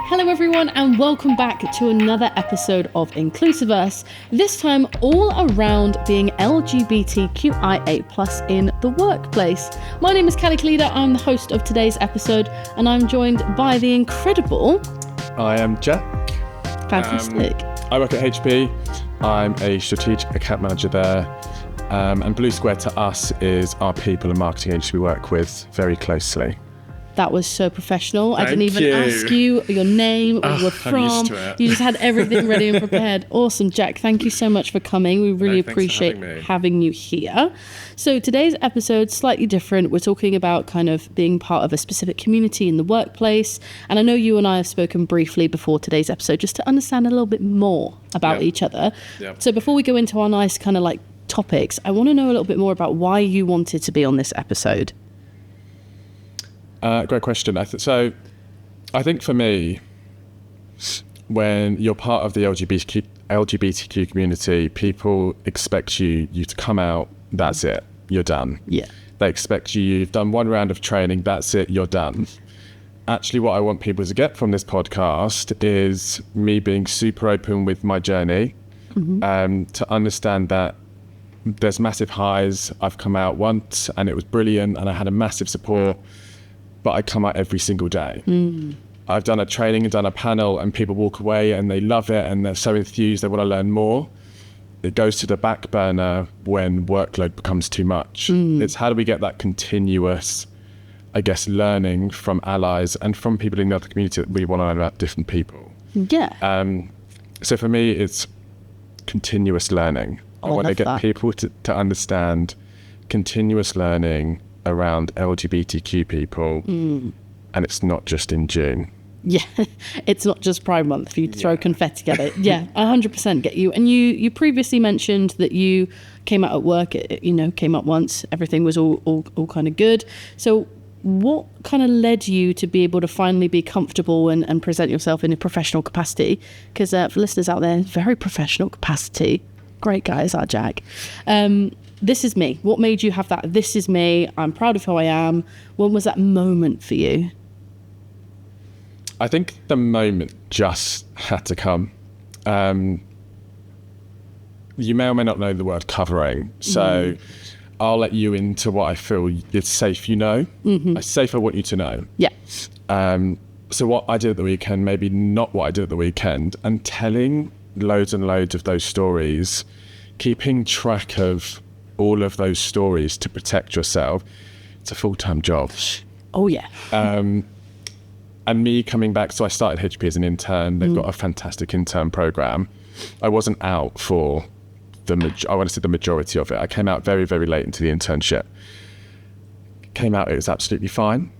Hello everyone and welcome back to another episode of INclusiverse, this time all around being LGBTQIA+ in the workplace. My name is Kally Kaleda, I'm the host of today's episode and I'm joined by the incredible... I am Jack. Fantastic. I work at HP, I'm a strategic account manager there, and Blue Square to us is our people and marketing agency we work with very closely. That was so professional. Thank I didn't even ask you your name, where you were from. I'm used to it. You just had everything ready and prepared. Awesome, Jack. Thank you so much for coming. We really appreciate having you here. So today's episode slightly different. We're talking about kind of being part of a specific community in the workplace. And I know you and I have spoken briefly before today's episode just to understand a little bit more about each other. Yep. So before we go into our nice kind of like topics, I want to know a little bit more about why you wanted to be on this episode. Great question. I think for me, when you're part of the LGBTQ community, people expect you to come out, that's it, you're done. Yeah. They expect you've done one round of training, that's it, you're done. Actually, what I want people to get from this podcast is me being super open with my journey, to understand that there's massive highs. I've come out once and it was brilliant and I had a massive support. But I come out every single day. I've done a training and done a panel and people walk away and they love it and they're so enthused, they want to learn more. It goes to the back burner when workload becomes too much. It's how do we get that continuous, I guess, learning from allies and from people in the other community that we want to learn about different people. Yeah. So for me, it's continuous learning. I want to get people to understand continuous learning around LGBTQ people, and it's not just in June. Yeah, it's not just Pride Month for you to throw confetti at it. Yeah, I 100% get you. And you previously mentioned that you came out at work, came up once, everything was all kind of good. So what kind of led you to be able to finally be comfortable and present yourself in a professional capacity? Because for listeners out there, very professional capacity. Great guys, our Jack. This is me. What made you have that? This is me. I'm proud of who I am. When was that moment for you? I think the moment just had to come. You may or may not know the word covering. So I'll let you into what I feel is safe, It's safe I want you to know. Yeah. So what I did at the weekend, maybe not what I did at the weekend, and telling loads and loads of those stories, keeping track of all of those stories to protect yourself, it's a full-time job. Oh yeah. And me coming back, so I started HP as an intern. They've got a fantastic intern program. I wasn't out for the majority of it. I came out very, very late into the internship. Came out, it was absolutely fine.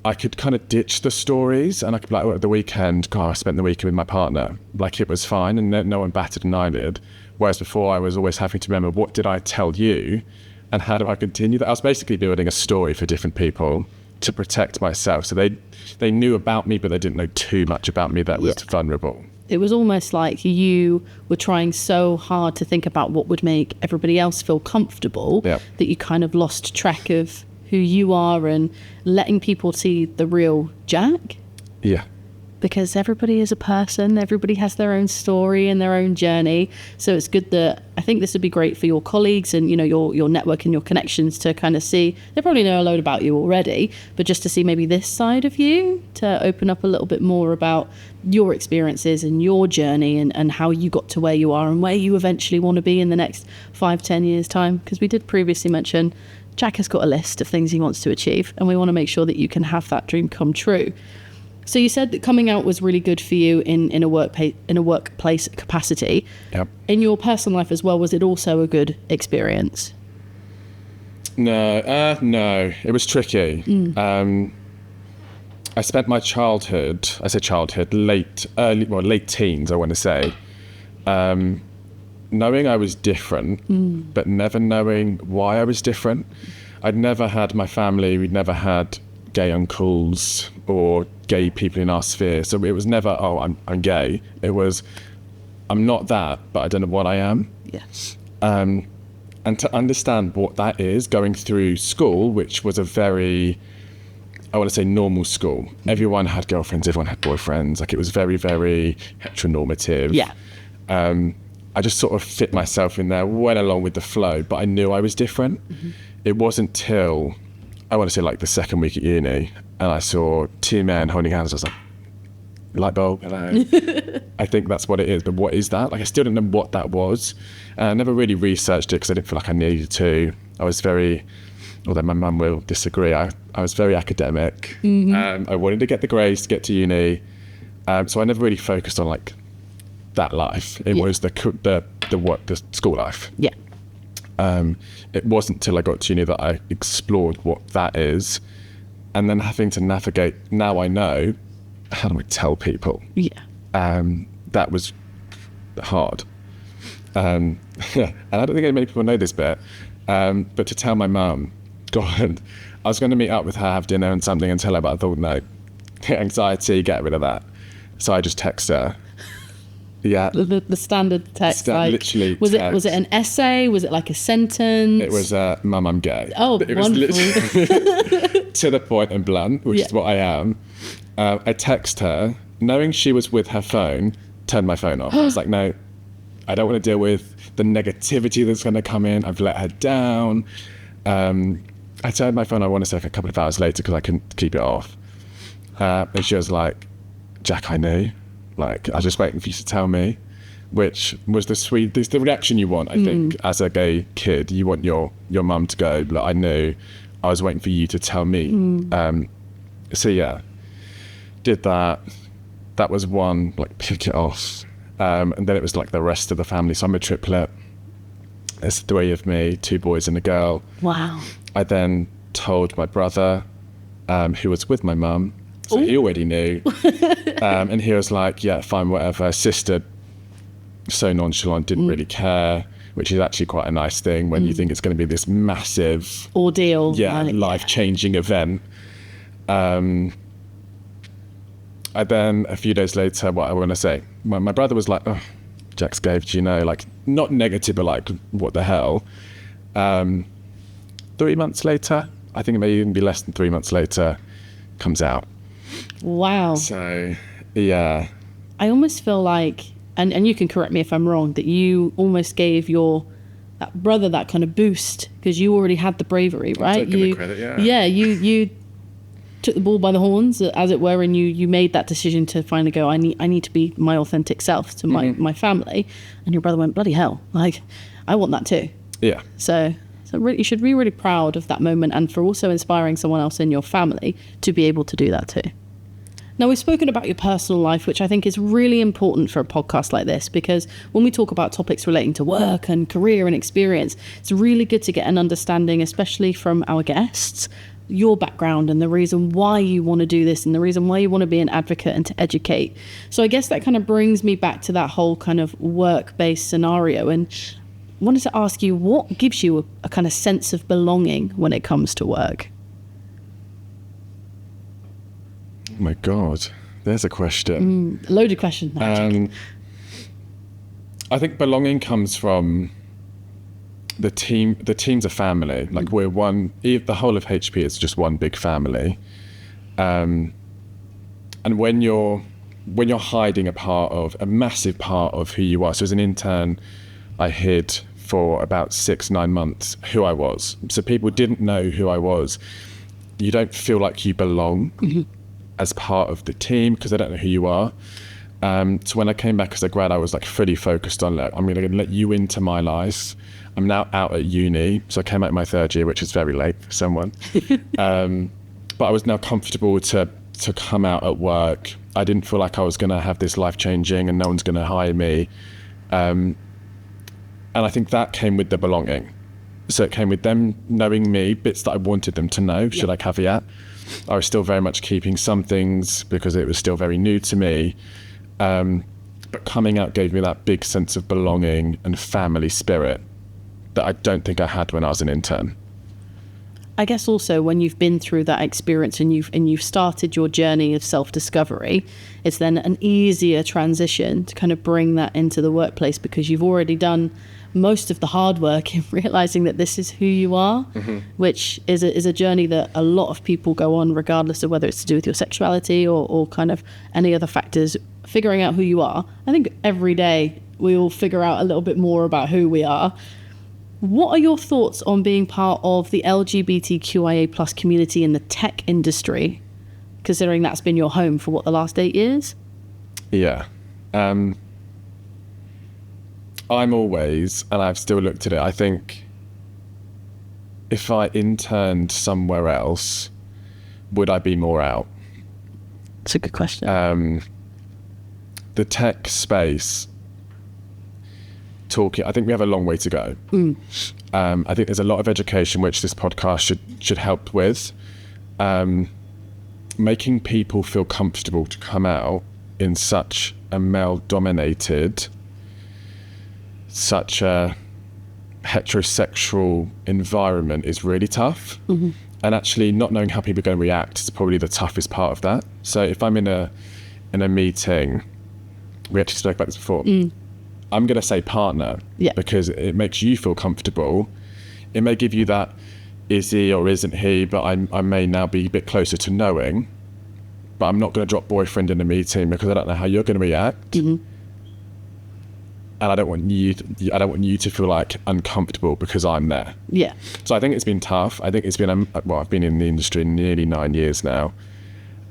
I could kind of ditch the stories and I could be like, at the weekend, I spent the weekend with my partner. Like it was fine and no one batted an eyelid. Whereas before I was always having to remember, what did I tell you and how do I continue that? I was basically building a story for different people to protect myself. So they knew about me, but they didn't know too much about me that was vulnerable. It was almost like you were trying so hard to think about what would make everybody else feel comfortable that you kind of lost track of who you are and letting people see the real Jack. Yeah. Because everybody is a person, everybody has their own story and their own journey. So it's good that, I think this would be great for your colleagues and, your network and your connections to kind of see, they probably know a load about you already, but just to see maybe this side of you, to open up a little bit more about your experiences and your journey and how you got to where you are and where you eventually want to be in the next 5-10 years time. Because we did previously mention Jack has got a list of things he wants to achieve and we want to make sure that you can have that dream come true. So you said that coming out was really good for you in a workplace capacity. Yep. In your personal life as well, was it also a good experience? No, it was tricky. I spent my late teens, I want to say, knowing I was different, but never knowing why I was different. I'd never had my family, we'd never had gay uncles or gay people in our sphere. So it was never, I'm gay. It was, I'm not that, but I don't know what I am. Yes. And to understand what that is, going through school, which was a very I want to say normal school. Everyone had girlfriends, everyone had boyfriends. Like, it was very, very heteronormative. Yeah. I just sort of fit myself in there, went along with the flow, but I knew I was different. It wasn't till, I want to say, like the second week at uni, and I saw two men holding hands. I was like, light bulb, hello. I think that's what it is, but what is that? Like, I still didn't know what that was. And I never really researched it because I didn't feel like I needed to. I was very, although my mum will disagree, I was very academic. I wanted to get the grades to get to uni. So I never really focused on like that life. It was the school life. Yeah. It wasn't till I got to uni that I explored what that is. And then having to navigate, now I know, how do I tell people? Yeah. That was hard. And I don't think many people know this bit, but to tell my mum, God, I was going to meet up with her, have dinner and something and tell her, but I thought, no, anxiety, get rid of that. So I just text her. Yeah. The standard text. Literally was text. it an essay? Was it like a sentence? It was, Mum, I'm gay. Oh, it wonderful. Was literally to the point and blunt, which is what I am. I text her, knowing she was with her phone, turned my phone off. I was like, no, I don't want to deal with the negativity that's going to come in. I've let her down. I turned my phone, I want to say, like a couple of hours later because I couldn't keep it off. And she was like, Jack, I knew. Like, I was just waiting for you to tell me, which was the reaction you want, I think, as a gay kid. You want your mum to go, but I knew. I was waiting for you to tell me. So yeah, did that. That was one, like, pick it off. And then it was like the rest of the family. So I'm a triplet. There's three of me, two boys and a girl. Wow. I then told my brother, who was with my mum. So he already knew. And he was like, yeah, fine, whatever. Sister, so nonchalant, didn't really care, which is actually quite a nice thing when you think it's going to be this massive ordeal. Life-changing event. I then, a few days later, what I want to say, my brother was like, oh, Jack's gay, do you know? Like, not negative, but like, what the hell? 3 months later, I think it may even be less than 3 months later, comes out. Wow. So, yeah. I almost feel like, and you can correct me if I'm wrong, that you almost gave that brother that kind of boost because you already had the bravery, right? Taking the credit, yeah. Yeah, you took the bull by the horns, as it were, and you made that decision to finally go, I need to be my authentic self to my family. And your brother went, bloody hell, like, I want that too. Yeah. So really, you should be really proud of that moment and for also inspiring someone else in your family to be able to do that too. Now, we've spoken about your personal life, which I think is really important for a podcast like this, because when we talk about topics relating to work and career and experience, it's really good to get an understanding, especially from our guests, your background and the reason why you want to do this and the reason why you want to be an advocate and to educate. So I guess that kind of brings me back to that whole kind of work-based scenario, and wanted to ask you, what gives you a kind of sense of belonging when it comes to work? Oh my God, there's a question. Loaded question. I think belonging comes from the team. The team's a family. Like, we're one. The whole of HP is just one big family. And when you're hiding a massive part of who you are. So as an intern, I hid for about 6-9 months who I was. So people didn't know who I was. You don't feel like you belong as part of the team because they don't know who you are. So when I came back as a grad, I was like fully focused on, like, I'm going to let you into my life. I'm now out at uni. So I came out in my third year, which is very late for someone. But I was now comfortable to come out at work. I didn't feel like I was going to have this life changing and no one's going to hire me. And I think that came with the belonging. So it came with them knowing me, bits that I wanted them to know, should I caveat. I was still very much keeping some things because it was still very new to me. But coming out gave me that big sense of belonging and family spirit that I don't think I had when I was an intern. I guess also when you've been through that experience and you've started your journey of self-discovery, it's then an easier transition to kind of bring that into the workplace, because you've already done most of the hard work in realizing that this is who you are, which is a journey that a lot of people go on, regardless of whether it's to do with your sexuality or kind of any other factors. Figuring out who you are. I think every day we all figure out a little bit more about who we are. What are your thoughts on being part of the LGBTQIA plus community in the tech industry, considering that's been your home for the last 8 years? Yeah. I'm always, and I've still looked at it, I think if I interned somewhere else, would I be more out? That's a good question. The tech space, I think we have a long way to go. I think there's a lot of education which this podcast should help with. Making people feel comfortable to come out in such a male-dominated, such a heterosexual environment is really tough. And actually not knowing how people are going to react is probably the toughest part of that. So if I'm in a meeting, we actually spoke about this before, I'm going to say partner, because it makes you feel comfortable. It may give you that, is he or isn't he, but I may now be a bit closer to knowing, but I'm not going to drop boyfriend in a meeting because I don't know how you're going to react. And I don't want you to feel like uncomfortable because I'm there. Yeah. So I think it's been tough. I think it's been, I've been in the industry nearly 9 years now.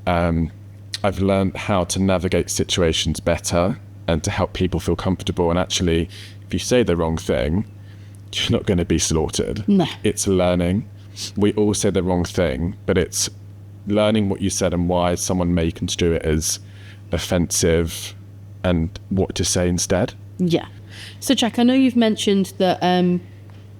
I've learned how to navigate situations better and to help people feel comfortable. And actually, if you say the wrong thing, you're not going to be slaughtered. No. It's learning. We all say the wrong thing, but it's learning what you said and why someone may construe it as offensive and what to say instead. Yeah. So, Jack, I know you've mentioned that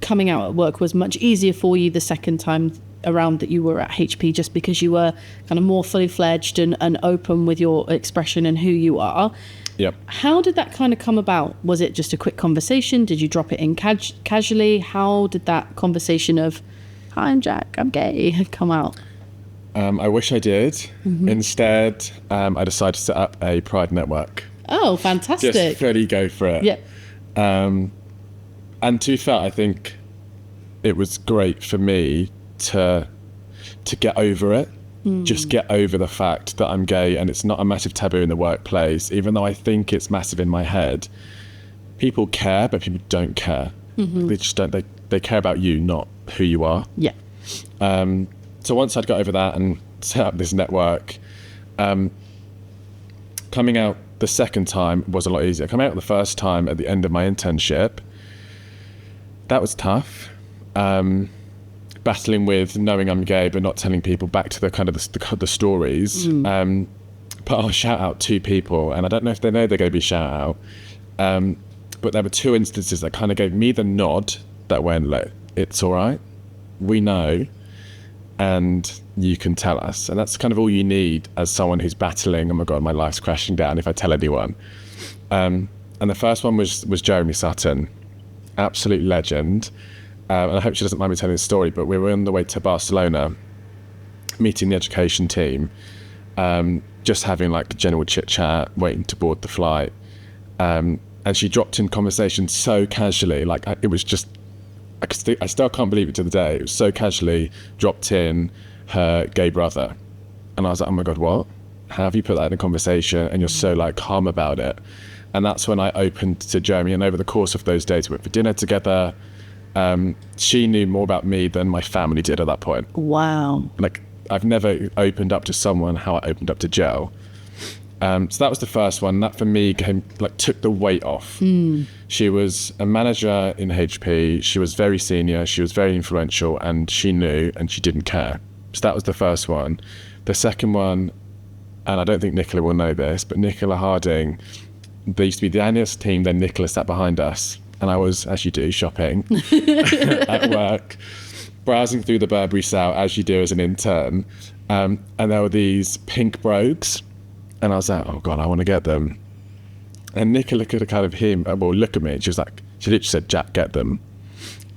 coming out at work was much easier for you the second time around that you were at HP, just because you were kind of more fully fledged and open with your expression and who you are. Yep. How did that kind of come about? Was it just a quick conversation? Did you drop it in casually? How did that conversation of, hi, I'm Jack, I'm gay, come out? I wish I did. Instead, I decided to set up a Pride network. Oh, fantastic. Just fully go for it. Yep. And to be fair, I think it was great for me to get over it. Just get over the fact that I'm gay, and it's not a massive taboo in the workplace, even though I think it's massive in my head. People care, but people don't care. They just don't. They care about you, not who you are. Yeah. So once I'd got over that and set up this network, coming out the second time was a lot easier. Coming out the first time at the end of my internship, that was tough. Battling with knowing I'm gay but not telling people, back to the kind of the stories. But I'll shout out 2 people, and I don't know if they know they're going to be shout out, but there were 2 instances that kind of gave me the nod that went, look, it's all right, we know, and you can tell us. And that's kind of all you need as someone who's battling, oh my God, my life's crashing down if I tell anyone. And the first one was Jeremy Sutton, absolute legend. And I hope she doesn't mind me telling this story, but we were on the way to Barcelona, meeting the education team, just having like general chit chat, waiting to board the flight. And she dropped in conversation so casually, like it was just, I still can't believe it to the day. It was so casually dropped in her gay brother. And I was like, oh my God, what? How have you put that in a conversation? And you're so like calm about it. And that's when I opened to Jeremy. And over the course of those days, we went for dinner together. She knew more about me than my family did at that point. Wow. Like, I've never opened up to someone how I opened up to Joe. So that was the first one. That for me took the weight off. She was a manager in HP. She was very senior. She was very influential, and she knew, and she didn't care. So that was the first one. The second one, and I don't think Nicola will know this, but Nicola Harding, they used to be the analyst team, then Nicola sat behind us. And I was, as you do, shopping at work, browsing through the Burberry sale, as you do as an intern. And there were these pink brogues. And I was like, oh God, I want to get them. And Nicola could have kind of look at me. And she was like, she literally said, Jack, get them.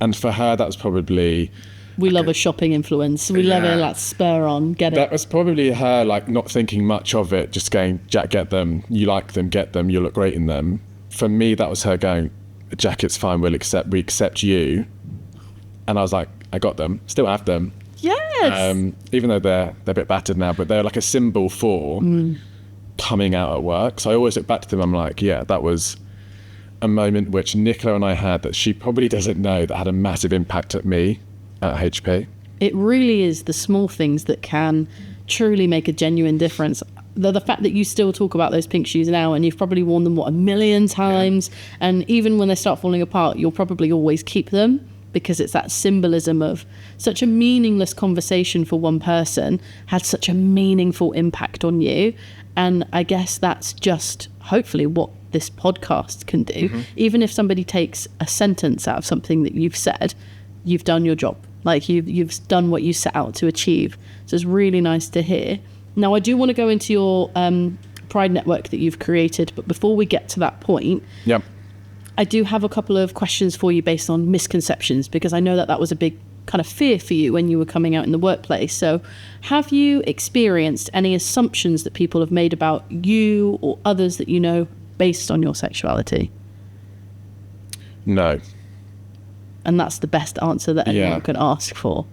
And for her, that was probably We love a shopping influence. We love it, like, spur on, get it. That was probably her, like, not thinking much of it, just going, Jack, get them. You like them, get them. You look great in them. For me, that was her going, Jack, it's fine. We accept you. And I was like, I got them. Still have them. Yes. Even though they're a bit battered now, but they're like a symbol for coming out at work. So I always look back to them. I'm like, yeah, that was a moment which Nicola and I had that she probably doesn't know that had a massive impact at me at HP. It really is the small things that can truly make a genuine difference. The fact that you still talk about those pink shoes now, and you've probably worn them, a million times, and even when they start falling apart, you'll probably always keep them, because it's that symbolism of such a meaningless conversation for one person had such a meaningful impact on you. And I guess that's just hopefully what this podcast can do. Even if somebody takes a sentence out of something that you've said, you've done your job. Like, you've done what you set out to achieve. So it's really nice to hear. Now, I do want to go into your Pride network that you've created, but before we get to that point, I do have a couple of questions for you based on misconceptions, because I know that was a big kind of fear for you when you were coming out in the workplace. So have you experienced any assumptions that people have made about you or others that you know based on your sexuality? No. And that's the best answer that anyone could ask for.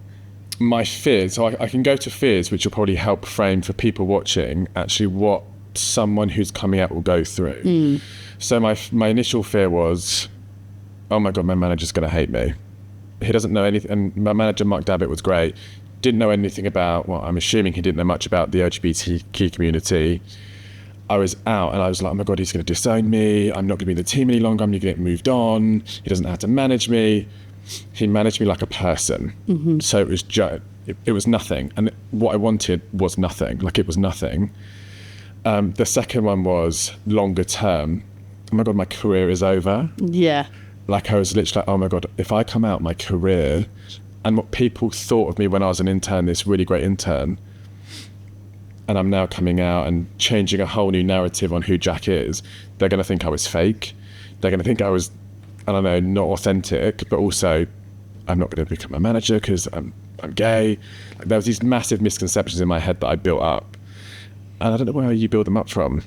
My fears, so I can go to fears, which will probably help frame for people watching actually what someone who's coming out will go through. So my initial fear was, oh my God, my manager's going to hate me. He doesn't know anything. And my manager, Mark Davitt, was great. Didn't know anything about, well, I'm assuming he didn't know much about the LGBTQ community. I was out and I was like, oh my God, he's going to disown me. I'm not going to be in the team any longer. I'm going to get moved on. He doesn't know how to manage me. He managed me like a person. So it was it was nothing. And what I wanted was nothing. Like, it was nothing. The second one was longer term. Oh my God, my career is over. Yeah. Like, I was literally like, oh my God, if I come out, my career and what people thought of me when I was an intern, this really great intern, and I'm now coming out and changing a whole new narrative on who Jack is, they're going to think I was fake. They're going to think I was, I don't know, not authentic, but also I'm not going to become a manager because I'm gay. Like, there was these massive misconceptions in my head that I built up. And I don't know where you build them up from.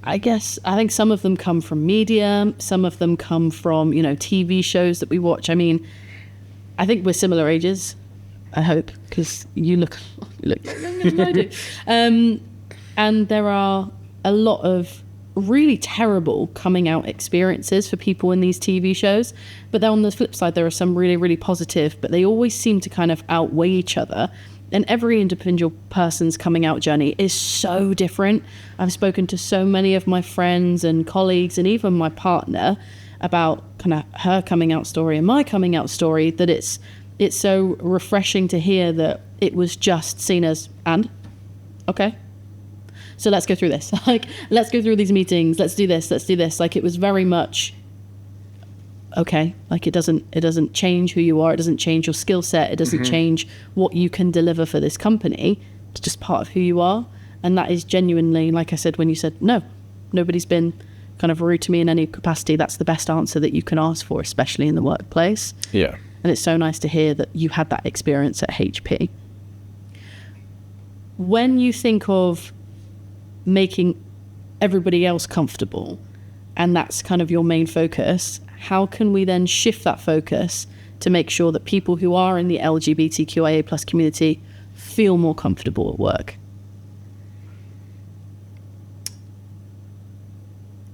I think some of them come from media. Some of them come from, TV shows that we watch. I mean, I think we're similar ages, I hope, because you look younger than I do. And there are a lot of really terrible coming out experiences for people in these TV shows. But then on the flip side, there are some really, really positive, but they always seem to kind of outweigh each other. And every individual person's coming out journey is so different. I've spoken to so many of my friends and colleagues and even my partner about kind of her coming out story and my coming out story, that it's so refreshing to hear that it was just seen as, and okay, so let's go through this. Like, let's go through these meetings. Let's do this. Like, it was very much, okay, like, it doesn't change who you are. It doesn't change your skill set. It doesn't change what you can deliver for this company. It's just part of who you are. And that is genuinely, like I said, when you said, no, nobody's been kind of rude to me in any capacity, that's the best answer that you can ask for, especially in the workplace. Yeah. And it's so nice to hear that you had that experience at HP. When you think of making everybody else comfortable, and that's kind of your main focus, how can we then shift that focus to make sure that people who are in the LGBTQIA plus community feel more comfortable at work?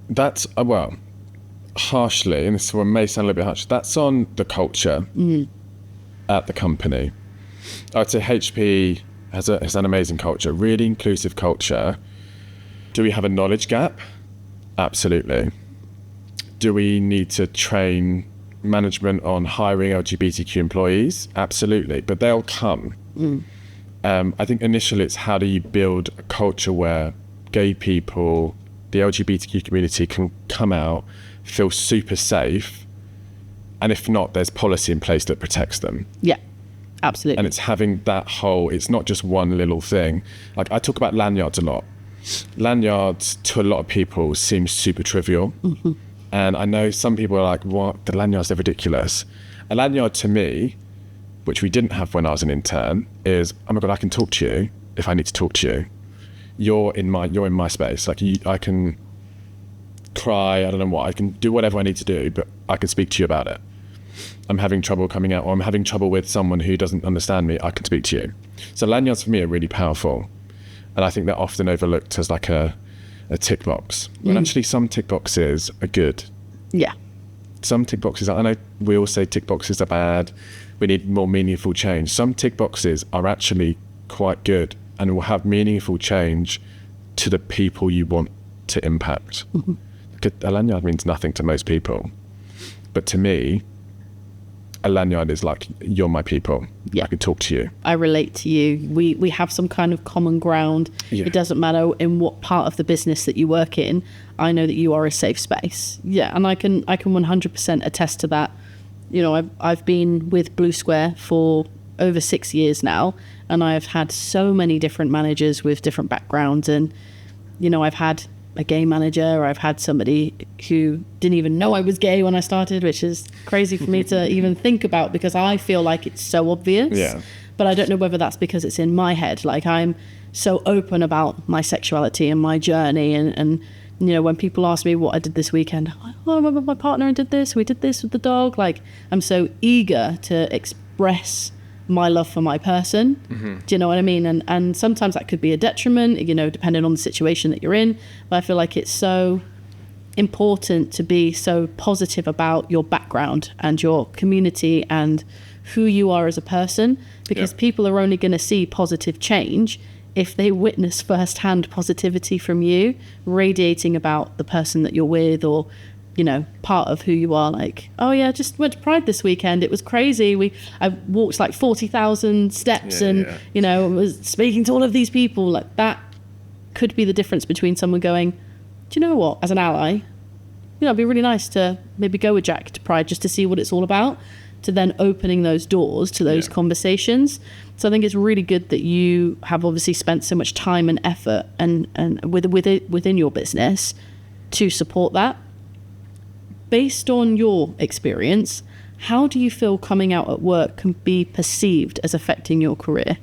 That's, well, harshly, and this one may sound a little bit harsh, that's on the culture at the company. I'd say HP has an amazing culture, really inclusive culture. Do we have a knowledge gap? Absolutely. Do we need to train management on hiring LGBTQ employees? Absolutely, but they'll come. I think initially it's how do you build a culture where gay people, the LGBTQ community can come out, feel super safe, and if not, there's policy in place that protects them. Yeah, absolutely. And it's having that whole, it's not just one little thing. Like, I talk about lanyards a lot. Lanyards to a lot of people seem super trivial. And I know some people are like, what? The lanyards, they're ridiculous. A lanyard to me which we didn't have when I was an intern, is, oh my God, I can talk to you if I need to talk to you. You're in my space. Like I can cry, I don't know what, I can do whatever I need to do, but I can speak to you about it. I'm having trouble coming out, or I'm having trouble with someone who doesn't understand me, I can speak to you. So lanyards for me are really powerful. And I think they're often overlooked as like a tick box. But actually some tick boxes are good. Yeah. Some tick boxes, I know we all say tick boxes are bad, we need more meaningful change. Some tick boxes are actually quite good and will have meaningful change to the people you want to impact. A lanyard means nothing to most people. But to me, a lanyard is like, you're my people. Yeah. I can talk to you. I relate to you. We have some kind of common ground. Yeah. It doesn't matter in what part of the business that you work in. I know that you are a safe space. Yeah, and I can 100% attest to that. You know, I've been with Blue Square for over 6 years now, and I've had so many different managers with different backgrounds. And, you know, I've had a gay manager, or I've had somebody who didn't even know I was gay when I started, which is crazy for me to even think about, because I feel like it's so obvious. Yeah. But I don't know whether that's because it's in my head. Like, I'm so open about my sexuality and my journey, and you know, when people ask me what I did this weekend, I'm like, oh, I remember my partner and did this, we did this with the dog. Like, I'm so eager to express my love for my person. Do you know what I mean? And sometimes that could be a detriment, you know, depending on the situation that you're in. But I feel like it's so important to be so positive about your background and your community and who you are as a person, because people are only going to see positive change if they witness firsthand positivity from you radiating about the person that you're with, or, you know, part of who you are. Like, oh yeah, just went to Pride this weekend, it was crazy, I walked like 40,000 steps, you know, was speaking to all of these people. Like, that could be the difference between someone going, do you know what, as an ally, you know, it'd be really nice to maybe go with Jack to Pride just to see what it's all about, to then opening those doors to those conversations. So I think it's really good that you have obviously spent so much time and effort and within your business to support that. Based on your experience, how do you feel coming out at work can be perceived as affecting your career?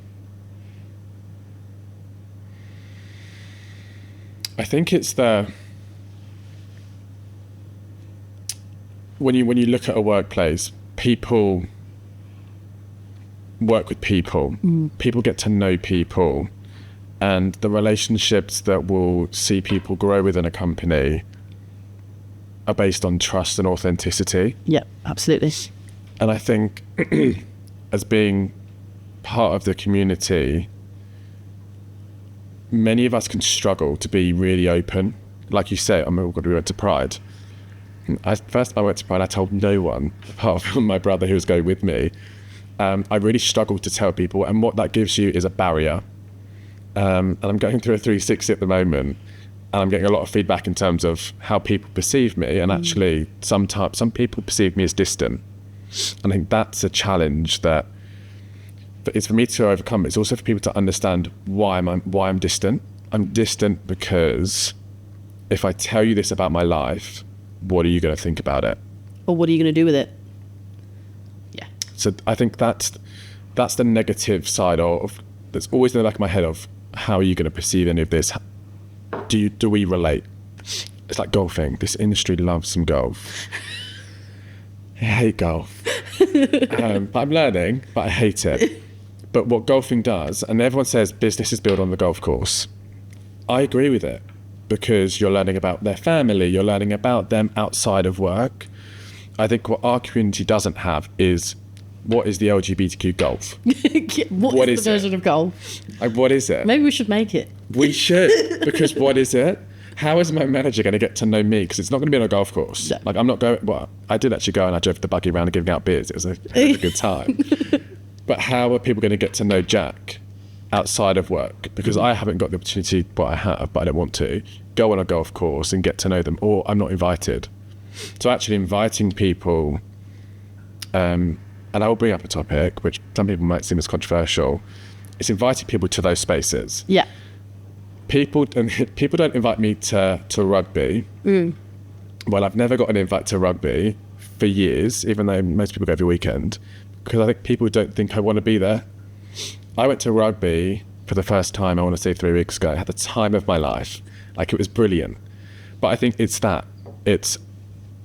I think it's when you look at a workplace, people work with people. People get to know people, and the relationships that will see people grow within a company are based on trust and authenticity. Yeah, absolutely. And I think as being part of the community, many of us can struggle to be really open. Like you say, we went to Pride. First time I went to Pride, I told no one, apart from my brother who was going with me. I really struggled to tell people, and what that gives you is a barrier. And I'm going through a 360 at the moment, and I'm getting a lot of feedback in terms of how people perceive me, and actually some people perceive me as distant. And I think that's a challenge that it's for me to overcome. It's also for people to understand why I'm distant. I'm distant because if I tell you this about my life, what are you going to think about it? Or what are you going to do with it? Yeah. So I think that's the negative side of, that's always in the back of my head of, how are you going to perceive any of this? Do we relate? It's like golfing. This industry loves some golf. I hate golf. But I'm learning, but I hate it. But what golfing does, and everyone says business is built on the golf course. I agree with it, because you're learning about their family, you're learning about them outside of work. I think what our community doesn't have is, what is the LGBTQ golf? what is the version of golf? Like, what is it? Maybe we should make it. We should, because what is it? How is my manager going to get to know me? Because it's not going to be on a golf course. No. Like, I'm not going, well, I did actually go and I drove the buggy around and giving out beers. It was a good time. But how are people going to get to know Jack outside of work? Because I haven't got the opportunity, well, I have, but I don't want to, go on a golf course and get to know them, or I'm not invited. So actually inviting people, and I will bring up a topic which some people might seem as controversial, it's inviting people to those spaces. Yeah. People don't invite me to rugby. Well, I've never got an invite to rugby for years, even though most people go every weekend, because I think people don't think I want to be there. I went to rugby for the first time, I want to say 3 weeks ago. I had the time of my life. Like, it was brilliant. But I think it's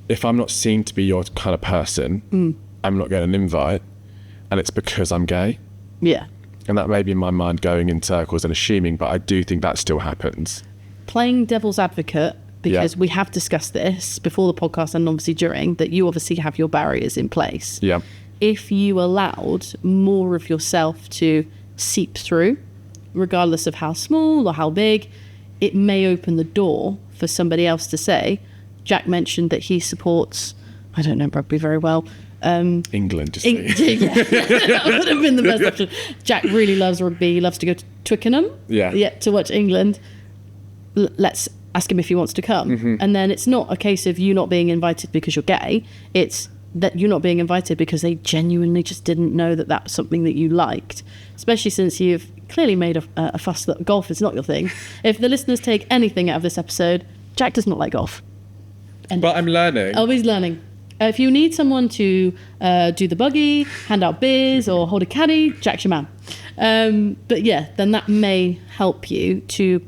if I'm not seen to be your kind of person, I'm not getting an invite, and it's because I'm gay. Yeah. And that may be in my mind going in circles and assuming, but I do think that still happens. Playing devil's advocate, because we have discussed this before the podcast and obviously during, that you obviously have your barriers in place. Yeah. If you allowed more of yourself to seep through, regardless of how small or how big, it may open the door for somebody else to say, Jack mentioned that he supports, I don't know rugby very well. England. Just yeah. That would have been the best option. Jack really loves rugby. He loves to go to Twickenham to watch England. Let's ask him if he wants to come. Mm-hmm. And then it's not a case of you not being invited because you're gay. It's that you're not being invited because they genuinely just didn't know that that's something that you liked, especially since you've clearly made a fuss that golf is not your thing. If the listeners take anything out of this episode, Jack does not like golf. But I'm learning. Always learning. If you need someone to do the buggy, hand out beers, or hold a caddy, Jack's your man. But yeah, then that may help you to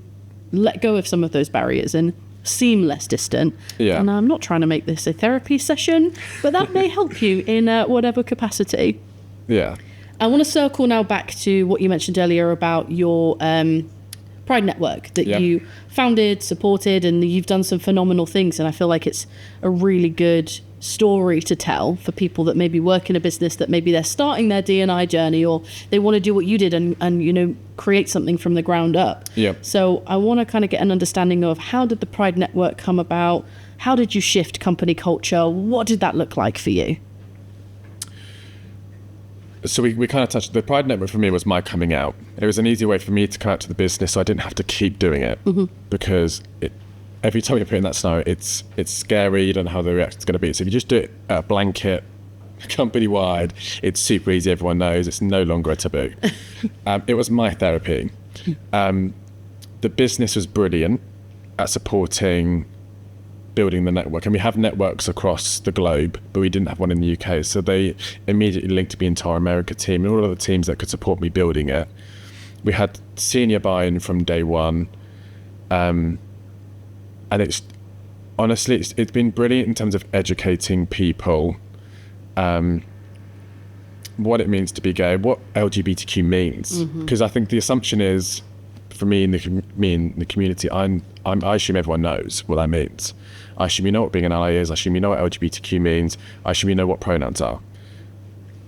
let go of some of those barriers and seem less distant. Yeah. And I'm not trying to make this a therapy session, but that may help you in whatever capacity. Yeah. I want to circle now back to what you mentioned earlier about your Pride Network that you founded, supported, and you've done some phenomenal things. And I feel like it's a really good story to tell for people that maybe work in a business that maybe they're starting their D&I journey, or they want to do what you did and create something from the ground up. Yeah. So I want to kind of get an understanding of, how did the Pride Network come about? How did you shift company culture? What did that look like for you? So we kind of touched, the Pride Network for me was my coming out. It was an easy way for me to come out to the business, so I didn't have to keep doing it. Mm-hmm. Because every time you put in that scenario, it's scary, you don't know how the reaction's going to be. So if you just do it at a blanket, company-wide, it's super easy, everyone knows, it's no longer a taboo. It was my therapy. The business was brilliant at supporting building the network, and we have networks across the globe, but we didn't have one in the UK, so they immediately linked me into our America team and all of the teams that could support me building it. We had senior buy-in from day one, and it's honestly it's been brilliant in terms of educating people what it means to be gay, what LGBTQ means, because I think the assumption is, for me in the community, I assume everyone knows what that means. I assume you know what being an ally is. I assume you know what LGBTQ means. I assume you know what pronouns are.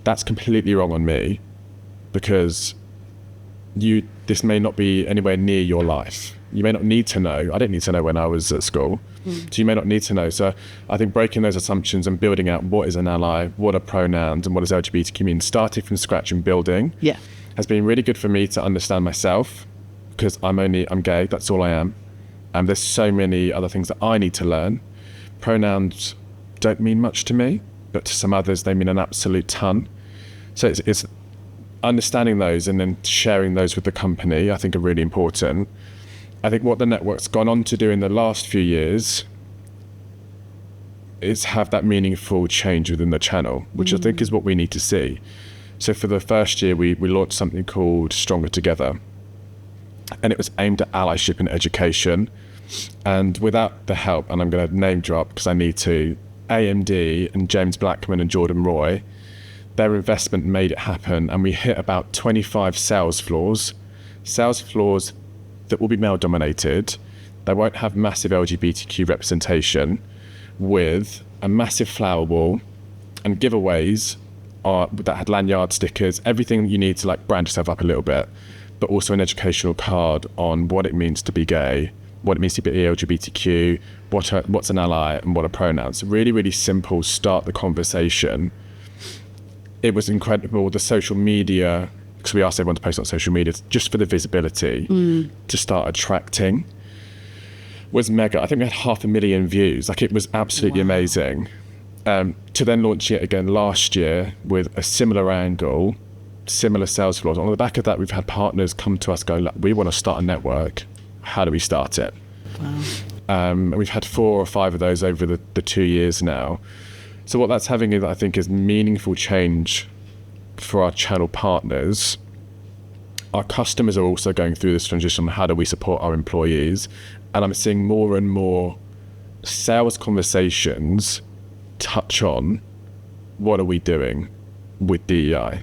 That's completely wrong on me, because this may not be anywhere near your life. You may not need to know. I didn't need to know when I was at school. So you may not need to know. So I think breaking those assumptions and building out what is an ally, what are pronouns, and what does LGBTQ mean, starting from scratch and building, has been really good for me to understand myself, because I'm gay, that's all I am. And there's so many other things that I need to learn. Pronouns don't mean much to me, but to some others they mean an absolute ton. So it's understanding those and then sharing those with the company, I think, are really important. I think what the network's gone on to do in the last few years is have that meaningful change within the channel, which I think is what we need to see. So for the first year, we launched something called Stronger Together. And it was aimed at allyship and education. And without the help, and I'm going to name drop because I need to, AMD and James Blackman and Jordan Roy, their investment made it happen. And we hit about 25 sales floors that will be male dominated. They won't have massive LGBTQ representation, with a massive flower wall and giveaways that had lanyard stickers, everything you need to like brand yourself up a little bit, but also an educational card on what it means to be gay, what it means to be LGBTQ, what's an ally, and what are pronouns. Really, really simple, start the conversation. It was incredible, the social media, because we asked everyone to post on social media, just for the visibility to start attracting, was mega. I think we had 500,000 views. Like, it was absolutely amazing. To then launch it again last year with a similar angle, similar sales floors. On the back of that, we've had partners come to us going, look, we want to start a network. How do we start it? Wow. We've had 4 or 5 of those over the 2 years now. So what that's having, I think, is meaningful change for our channel partners, our customers are also going through this transition on how do we support our employees. And I'm seeing more and more sales conversations touch on what are we doing with DEI.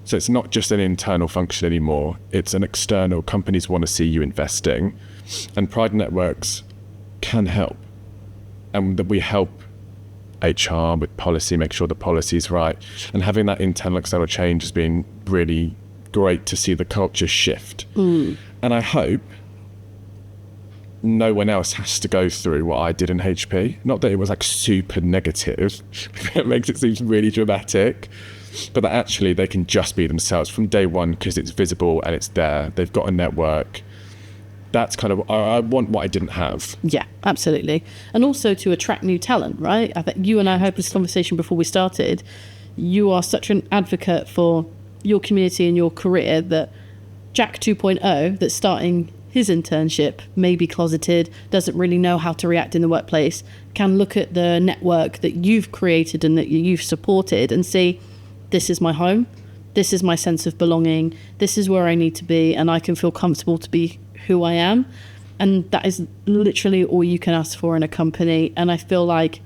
So it's not just an internal function anymore, it's an external. Companies want to see you investing, and Pride Networks can help. And that we help HR with policy, make sure the policy is right. And having that internal external change has been really great to see the culture shift. And I hope no one else has to go through what I did in HP. Not that it was like super negative, it makes it seem really dramatic, but that actually they can just be themselves from day one because it's visible and it's there. They've got a network. That's kind of, I want what I didn't have. Yeah, absolutely. And also to attract new talent, right? I think you and I had this conversation before we started. You are such an advocate for your community and your career that Jack 2.0, that's starting his internship, may be closeted, doesn't really know how to react in the workplace, can look at the network that you've created and that you've supported and see, this is my home, this is my sense of belonging, this is where I need to be, and I can feel comfortable to be who I am. And that is literally all you can ask for in a company. And I feel like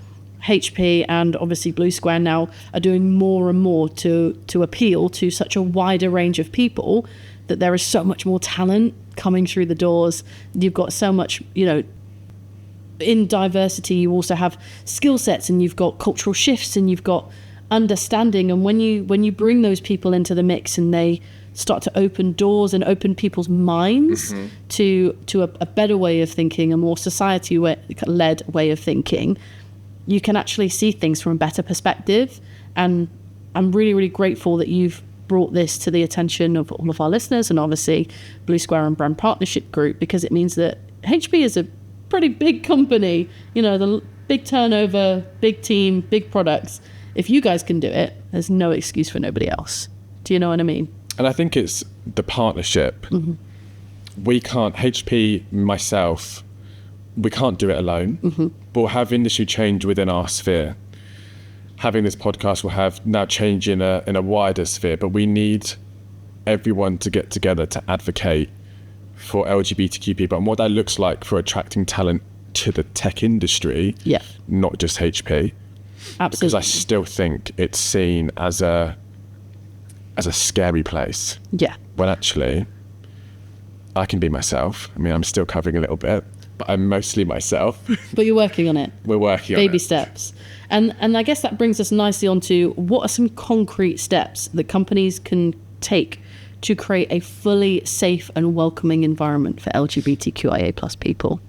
HP and obviously Blue Square now are doing more and more to appeal to such a wider range of people, that there is so much more talent coming through the doors. You've got so much, in diversity, you also have skill sets, and you've got cultural shifts, and you've got understanding. And when you bring those people into the mix and they start to open doors and open people's minds to a better way of thinking, a more society-led way of thinking, you can actually see things from a better perspective. And I'm really, really grateful that you've brought this to the attention of all of our listeners, and obviously Blue Square and Brand Partnership Group, because it means that HP is a pretty big company, the big turnover, big team, big products. If you guys can do it, there's no excuse for nobody else. Do you know what I mean? And I think it's the partnership. We can't, HP, myself, we can't do it alone, but we'll have industry change within our sphere. Having this podcast will have now change in a wider sphere, but we need everyone to get together to advocate for LGBTQ people and what that looks like for attracting talent to the tech industry, not just HP. Absolutely. Because I still think it's seen as a scary place. Yeah. When actually, I can be myself. I mean, I'm still covering a little bit, but I'm mostly myself. But you're working on it. We're working on it. Baby steps. And I guess that brings us nicely onto what are some concrete steps that companies can take to create a fully safe and welcoming environment for LGBTQIA plus people?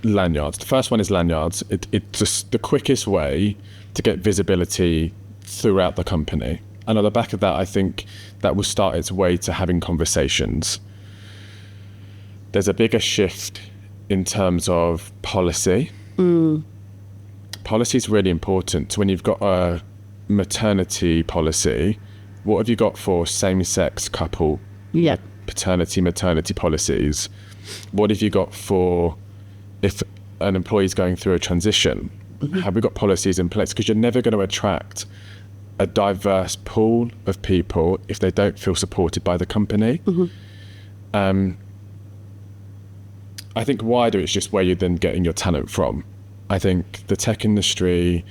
Lanyards. The first one is lanyards. It's just the quickest way to get visibility throughout the company. And on the back of that, I think that will start its way to having conversations. There's a bigger shift in terms of policy. Policy is really important. So when you've got a maternity policy, what have you got for same-sex couple paternity, maternity policies? What have you got for if an employee is going through a transition? Have we got policies in place? Because you're never going to attract a diverse pool of people if they don't feel supported by the company. I think wider, it's just where you're then getting your talent from. I think the tech industry,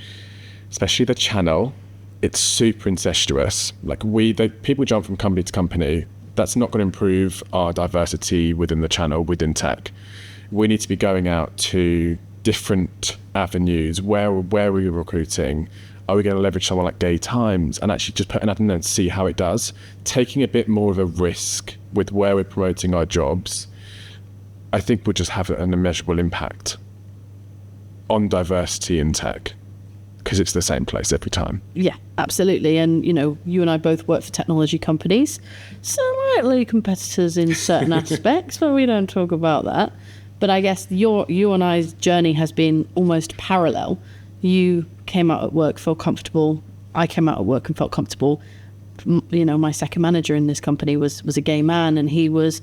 especially the channel, it's super incestuous. Like people jump from company to company. That's not going to improve our diversity within the channel, within tech. We need to be going out to different avenues. Where are we recruiting? Are we going to leverage someone like Gay Times and actually just put an ad in there and see how it does? Taking a bit more of a risk with where we're promoting our jobs, I think will just have an immeasurable impact on diversity in tech, because it's the same place every time. Yeah, absolutely. And, you and I both work for technology companies, slightly competitors in certain aspects, but we don't talk about that. But I guess you and I's journey has been almost parallel. You came out at work, felt comfortable. I came out at work and felt comfortable. My second manager in this company was a gay man, and he was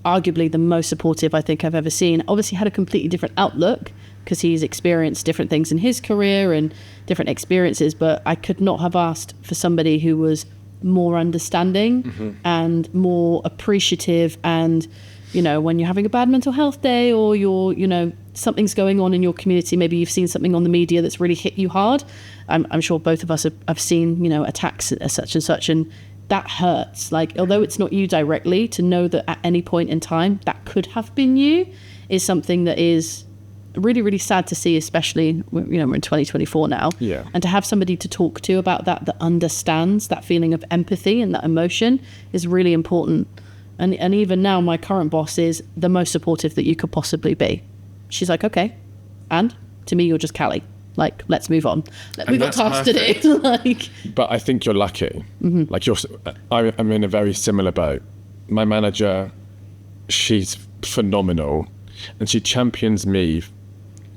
arguably the most supportive I think I've ever seen. Obviously had a completely different outlook because he's experienced different things in his career and different experiences, but I could not have asked for somebody who was more understanding and more appreciative. And, you know, when you're having a bad mental health day, or you're, you know, something's going on in your community, maybe you've seen something on the media that's really hit you hard. I'm sure both of us have seen, you know, attacks as such and such, and that hurts. Like, although it's not you directly, to know that at any point in time that could have been you is something that is really, really sad to see, especially, you know, we're in 2024 now. Yeah. And to have somebody to talk to about that understands that feeling of empathy and that emotion is really important. And even now, my current boss is the most supportive that you could possibly be. She's like, okay, and to me, you're just Kally. Like, let's move on. We've got tasks to do. Like, but I think you're lucky. Like, I'm in a very similar boat. My manager, she's phenomenal, and she champions me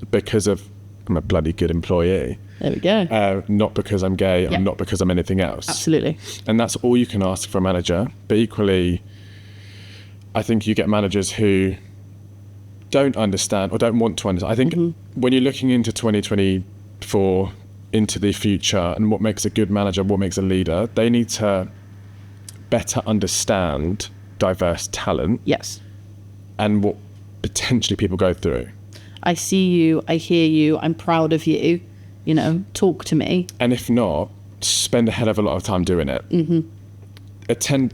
because I'm a bloody good employee. There we go. Not because I'm gay, or not because I'm anything else. Absolutely. And that's all you can ask for a manager. But equally, I think you get managers who don't understand or don't want to understand. I think when you're looking into 2024, into the future, and what makes a good manager, what makes a leader, they need to better understand diverse talent. Yes. And what potentially people go through. I see you, I hear you, I'm proud of you, you know, talk to me. And if not, spend a hell of a lot of time doing it. Attend.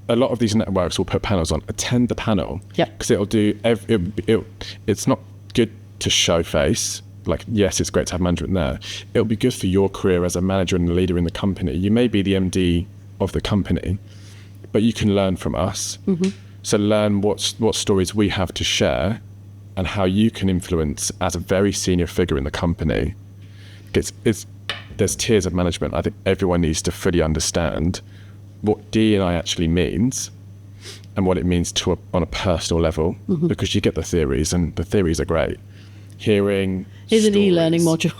A lot of these networks will put panels on. Attend the panel. Yeah. Because it'll do. It's not good to show face. Like, yes, it's great to have management there. It'll be good for your career as a manager and a leader in the company. You may be the MD of the company, but you can learn from us. So learn what stories we have to share, and how you can influence as a very senior figure in the company. There's tiers of management. I think everyone needs to fully understand what D&I actually means, and what it means on a personal level, because you get the theories, and the theories are great. Here's an e-learning module.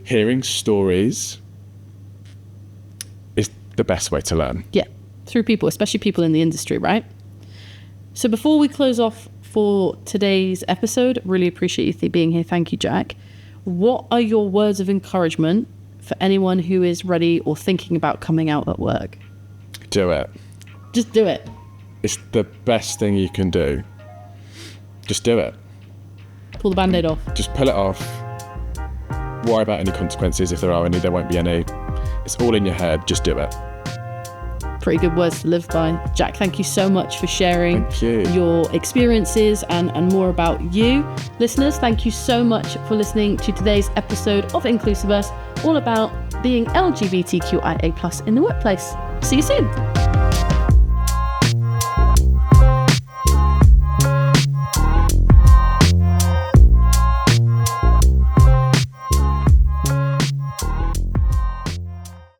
Hearing stories is the best way to learn. Yeah, through people, especially people in the industry, right? So before we close off for today's episode, really appreciate you being here. Thank you, Jack. What are your words of encouragement for anyone who is ready or thinking about coming out at work? Do it. Just do it. It's the best thing you can do. Just do it. Pull the Band-Aid off. Just pull it off. Worry about any consequences. If there are any, there won't be any. It's all in your head. Just do it. Pretty good words to live by. Jack, thank you so much for sharing your experiences and more about you. Listeners, thank you so much for listening to today's episode of INclusiverse, all about being LGBTQIA+ in the workplace. See you soon.